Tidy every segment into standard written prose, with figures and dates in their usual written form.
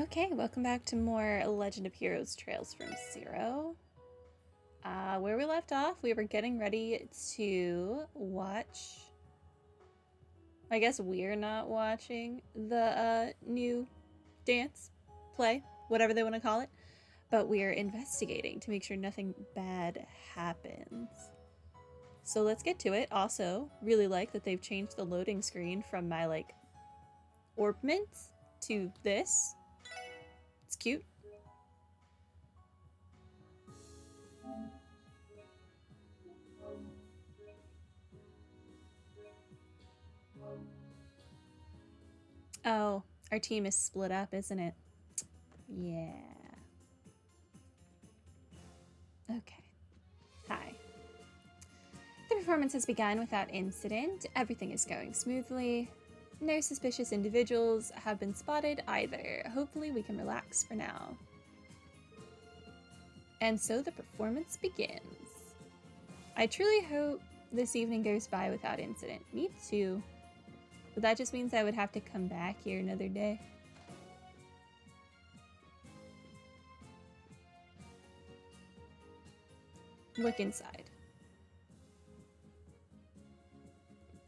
Okay, welcome back to more Legend of Heroes Trails from Zero. Where we left off, we were getting ready to watch. I guess we're not watching the new dance, play, whatever they want to call it, but we are investigating to make sure nothing bad happens. So let's get to it. Also, really like that they've changed the loading screen from my orbment to this. It's cute. Oh, our team is split up, isn't it? Yeah. Okay. Hi. The performance has begun without incident. Everything is going smoothly. No suspicious individuals have been spotted either. Hopefully we can relax for now. And so the performance begins. I truly hope this evening goes by without incident. Me too. But that just means I would have to come back here another day. Look inside.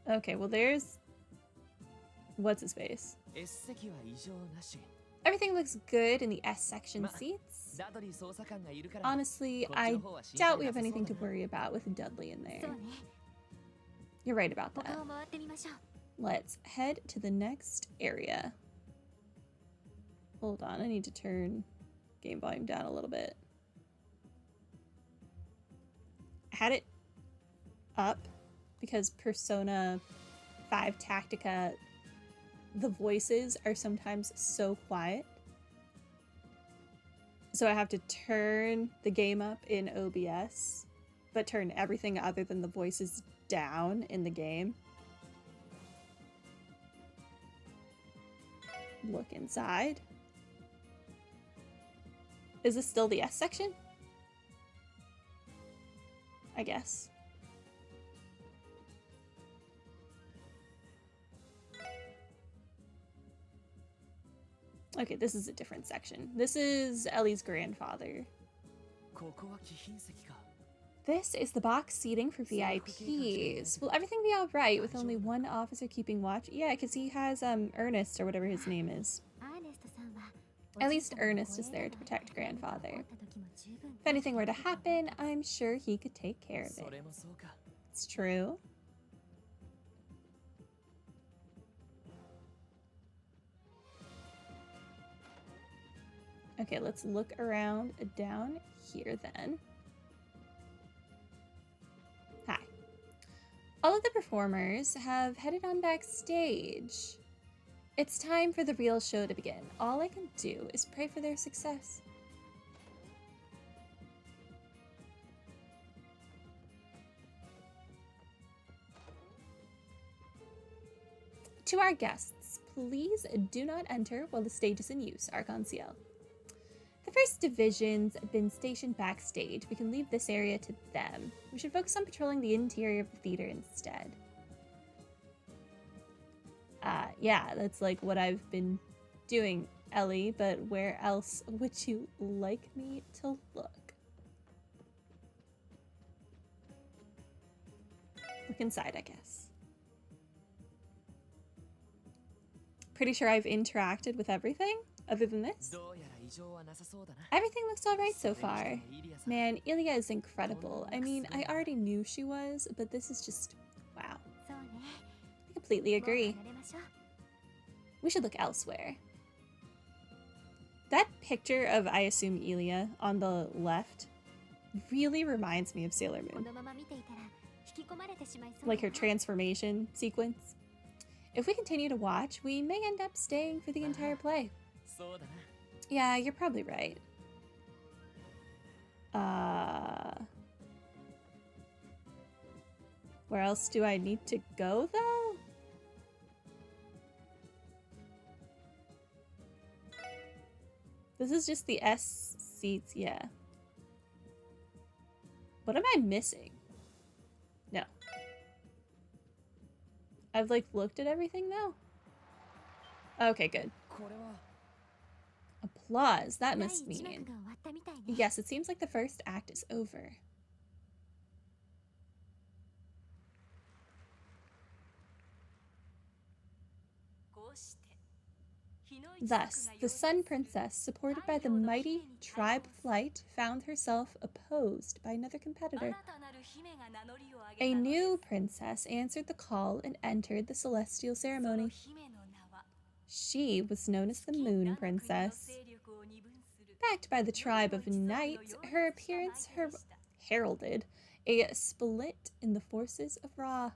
Okay, well there's... What's his face? Everything looks good in the S section seats. Honestly, I doubt we have anything to worry about with Dudley in there. You're right about that. Let's head to the next area. Hold on, I need to turn game volume down a little bit. I had it up because Persona 5 Tactica, the voices are sometimes so quiet. So I have to turn the game up in OBS, but turn everything other than the voices down in the game. Look inside. Is this still the S section? I guess. Okay, this is a different section. This is Ellie's grandfather. This is the box seating for VIPs. Will everything be alright with only one officer keeping watch? Yeah, because he has Ernest or whatever his name is. At least Ernest is there to protect grandfather. If anything were to happen, I'm sure he could take care of it. It's true. Okay, let's look around down here then. Hi. All of the performers have headed on backstage. It's time for the real show to begin. All I can do is pray for their success. To our guests, please do not enter while the stage is in use, Archon Ciel. The first division's been stationed backstage. We can leave this area to them. We should focus on patrolling the interior of the theater instead. Yeah, that's like what I've been doing, Ellie, but where else would you like me to look? Look inside, I guess. Pretty sure I've interacted with everything other than this. Everything looks alright so far. Man, Ilia is incredible. I mean, I already knew she was, but this is just... wow. I completely agree. We should look elsewhere. That picture of, I assume, Ilia on the left really reminds me of Sailor Moon. Like her transformation sequence. If we continue to watch, we may end up staying for the entire play. Yeah, you're probably right. Where else do I need to go, though? This is just the S seats, yeah. What am I missing? No. I've, looked at everything, though? Okay, good. A applause. That must mean... Yes, it seems like the first act is over. Thus, the Sun Princess, supported by the mighty Tribe of Light, found herself opposed by another competitor. A new princess answered the call and entered the celestial ceremony. She was known as the Moon Princess. Backed by the tribe of Night, her appearance heralded a split in the forces of Ra.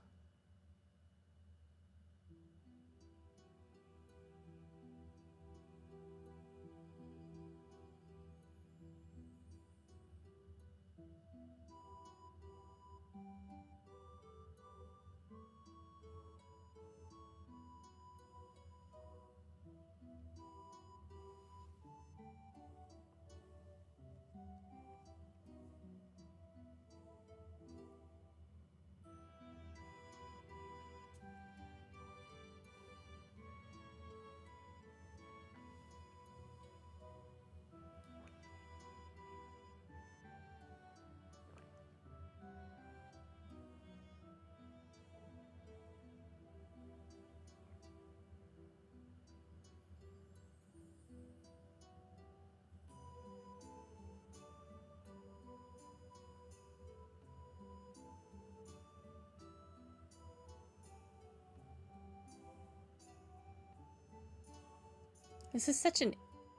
This is such an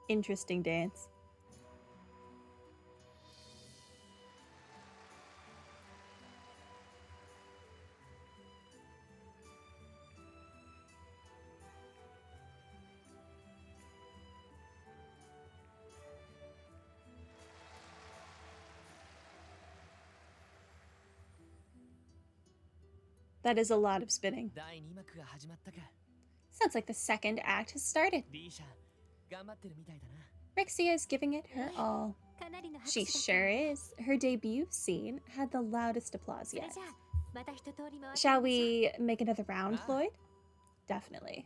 interesting dance. That is a lot of spinning. Sounds like the second act has started. Rixia is giving it her all. She sure is. Her debut scene had the loudest applause yet. Shall we make another round, Lloyd? Definitely.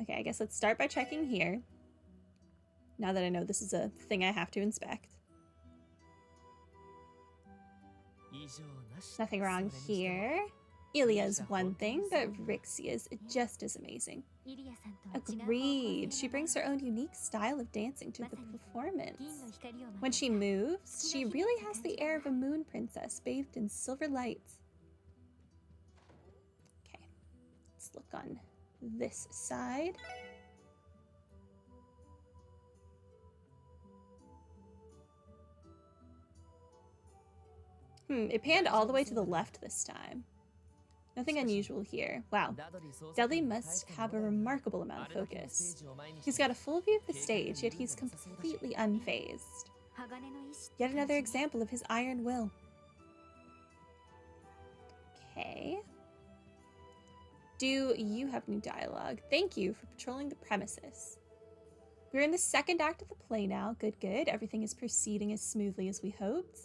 Okay, I guess let's start by checking here. Now that I know this is a thing I have to inspect. Nothing wrong here. Ilia's one thing, but Rixia's just as amazing. Agreed. She brings her own unique style of dancing to the performance. When she moves, she really has the air of a moon princess bathed in silver lights. Okay, let's look on this side. It panned all the way to the left this time. Nothing unusual here. Wow. Deli must have a remarkable amount of focus. He's got a full view of the stage, yet he's completely unfazed. Yet another example of his iron will. Okay. Do you have new dialogue? Thank you for patrolling the premises. We're in the second act of the play now. Good, good. Everything is proceeding as smoothly as we hoped.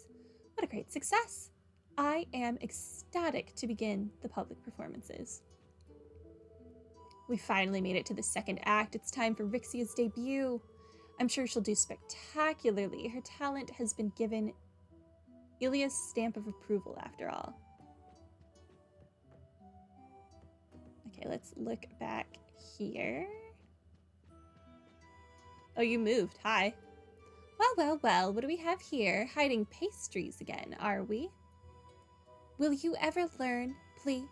What a great success. I am ecstatic to begin the public performances. We finally made it to the second act. It's time for Rixia's debut. I'm sure she'll do spectacularly. Her talent has been given Ilia's stamp of approval after all. Okay, let's look back here. Oh, you moved. Hi. Well, well, well, what do we have here? Hiding pastries again, are we? Will you ever learn, please?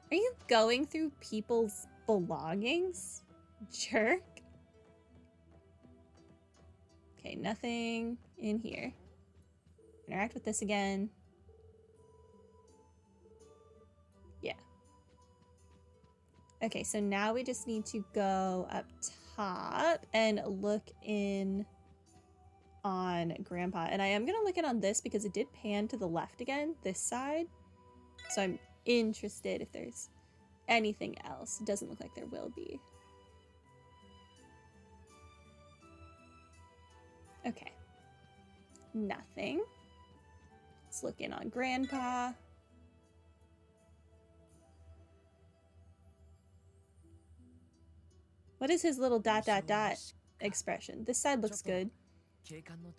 Are you going through people's belongings? Jerk. Okay, nothing in here. Interact with this again. Yeah. Okay, so now we just need to go up top and look in on Grandpa. And I am going to look in on this because it did pan to the left again, this side. So I'm interested if there's anything else. It doesn't look like there will be. Okay. Nothing. Let's look in on Grandpa. What is his little dot dot dot expression? This side looks good.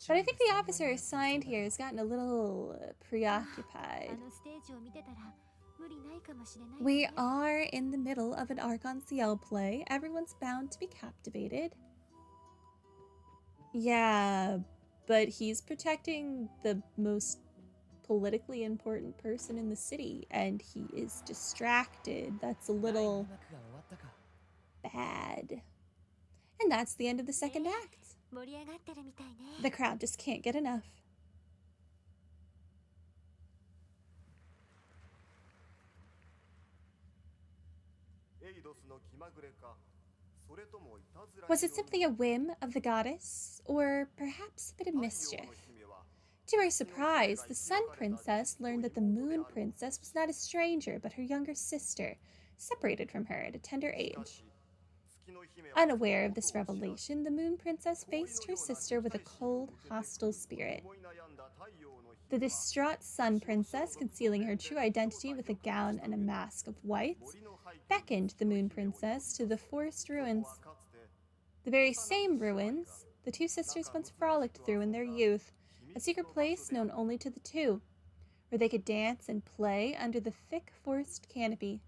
But I think the officer assigned here has gotten a little preoccupied. We are in the middle of an Arc-en-Ciel play. Everyone's bound to be captivated. Yeah, but he's protecting the most politically important person in the city, and he is distracted. That's a little bad. And that's the end of the second act. The crowd just can't get enough. Was it simply a whim of the goddess, or perhaps a bit of mischief? To her surprise, the Sun Princess learned that the Moon Princess was not a stranger, but her younger sister, separated from her at a tender age. Unaware of this revelation, the Moon Princess faced her sister with a cold, hostile spirit. The distraught Sun Princess, concealing her true identity with a gown and a mask of white, beckoned the Moon Princess to the forest ruins. The very same ruins the two sisters once frolicked through in their youth, a secret place known only to the two, where they could dance and play under the thick forest canopy.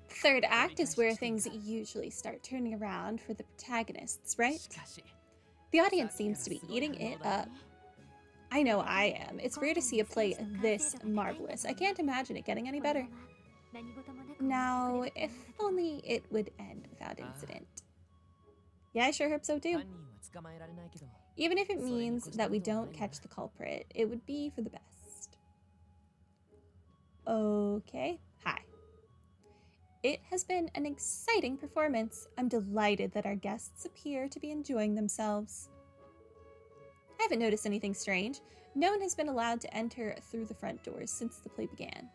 The third act is where things usually start turning around for the protagonists, right? The audience seems to be eating it up. I know I am. It's rare to see a play this marvelous. I can't imagine it getting any better. Now, if only it would end without incident. Yeah, I sure hope so too. Even if it means that we don't catch the culprit, it would be for the best. Okay, hi. It has been an exciting performance. I'm delighted that our guests appear to be enjoying themselves. I haven't noticed anything strange. No one has been allowed to enter through the front doors since the play began.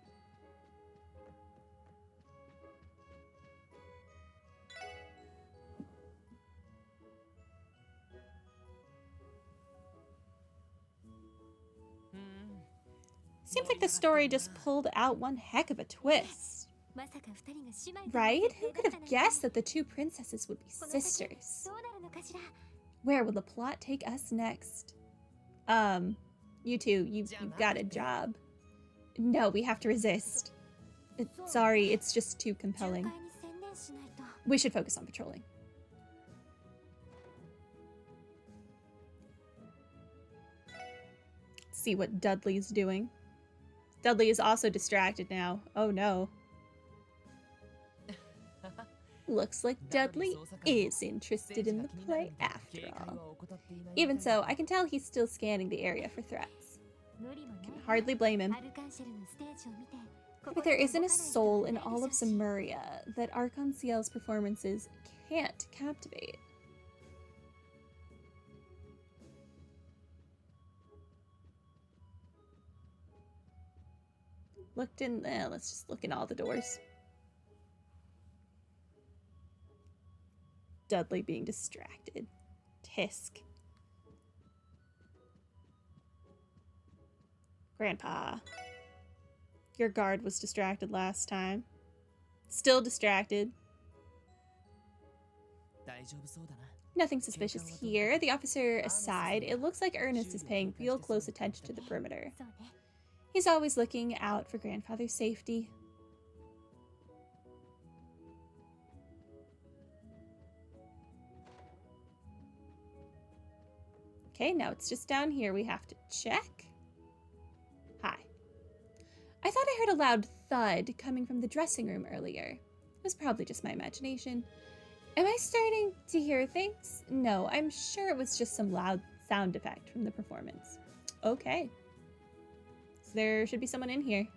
Seems like the story just pulled out one heck of a twist. Right? Who could have guessed that the two princesses would be sisters? Where will the plot take us next? You two, you've got a job. No, we have to resist. Sorry, it's just too compelling. We should focus on patrolling. See what Dudley's doing. Dudley is also distracted now. Oh no. Looks like Dudley is interested in the play after all. Even so, I can tell he's still scanning the area for threats. Can hardly blame him. But there isn't a soul in all of Zemuria that Arc-en-Ciel's performances can't captivate. Looked in there, let's just look in all the doors. Dudley being distracted. Tisk. Grandpa. Your guard was distracted last time. Still distracted. Nothing suspicious here. The officer aside, it looks like Ernest is paying real close attention to the perimeter. He's always looking out for grandfather's safety. Okay, now it's just down here we have to check. Hi. I thought I heard a loud thud coming from the dressing room earlier. It was probably just my imagination. Am I starting to hear things? No, I'm sure it was just some loud sound effect from the performance. Okay. So there should be someone in here.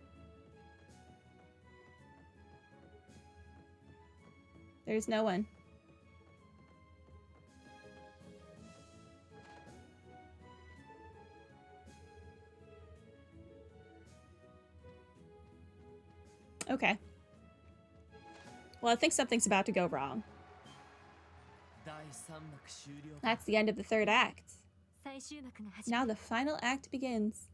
There's no one. Okay. Well, I think something's about to go wrong. That's the end of the third act. Now the final act begins.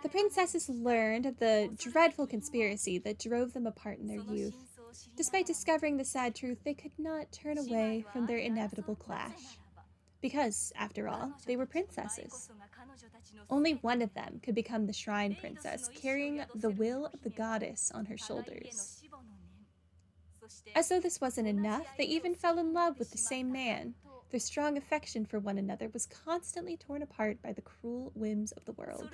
The princesses learned of the dreadful conspiracy that drove them apart in their youth. Despite discovering the sad truth, they could not turn away from their inevitable clash. Because, after all, they were princesses. Only one of them could become the shrine princess, carrying the will of the goddess on her shoulders. As though this wasn't enough, they even fell in love with the same man. Their strong affection for one another was constantly torn apart by the cruel whims of the world.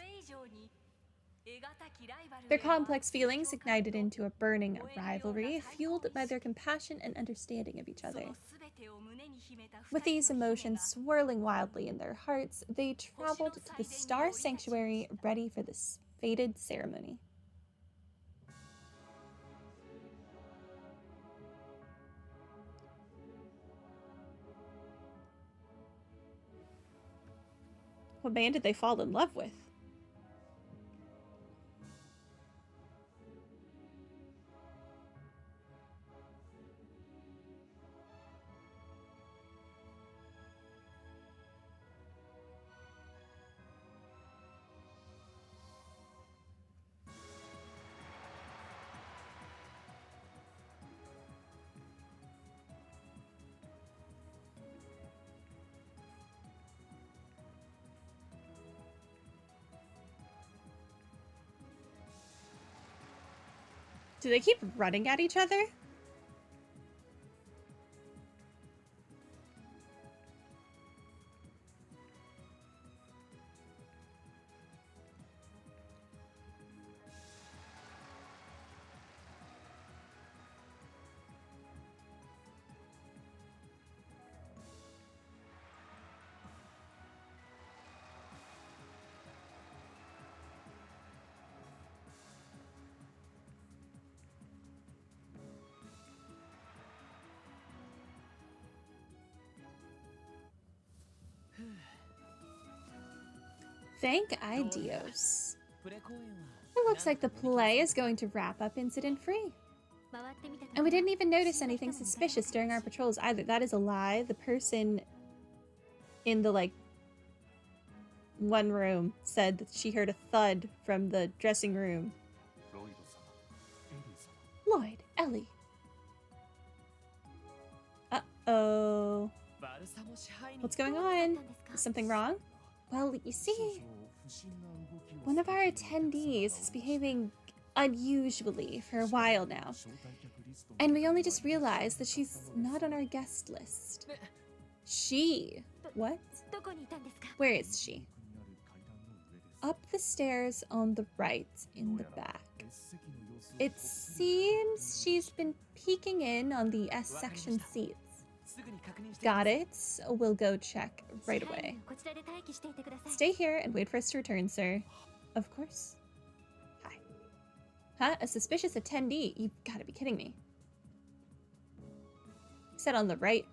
Their complex feelings ignited into a burning rivalry, fueled by their compassion and understanding of each other. With these emotions swirling wildly in their hearts, they traveled to the Star Sanctuary, ready for this fated ceremony. What man did they fall in love with? Do they keep running at each other? Thank Idios. It looks like the play is going to wrap up incident-free. And we didn't even notice anything suspicious during our patrols either. That is a lie. The person in the, one room said that she heard a thud from the dressing room. Lloyd, Ellie. Uh-oh. What's going on? Is something wrong? Well, you see, one of our attendees is behaving unusually for a while now, and we only just realized that she's not on our guest list. She? What? Where is she? Up the stairs on the right, in the back. It seems she's been peeking in on the S-section seats. Got it. We'll go check right away. Stay here and wait for us to return, sir. Of course. Hi. Huh? A suspicious attendee? You've got to be kidding me. Said on the right.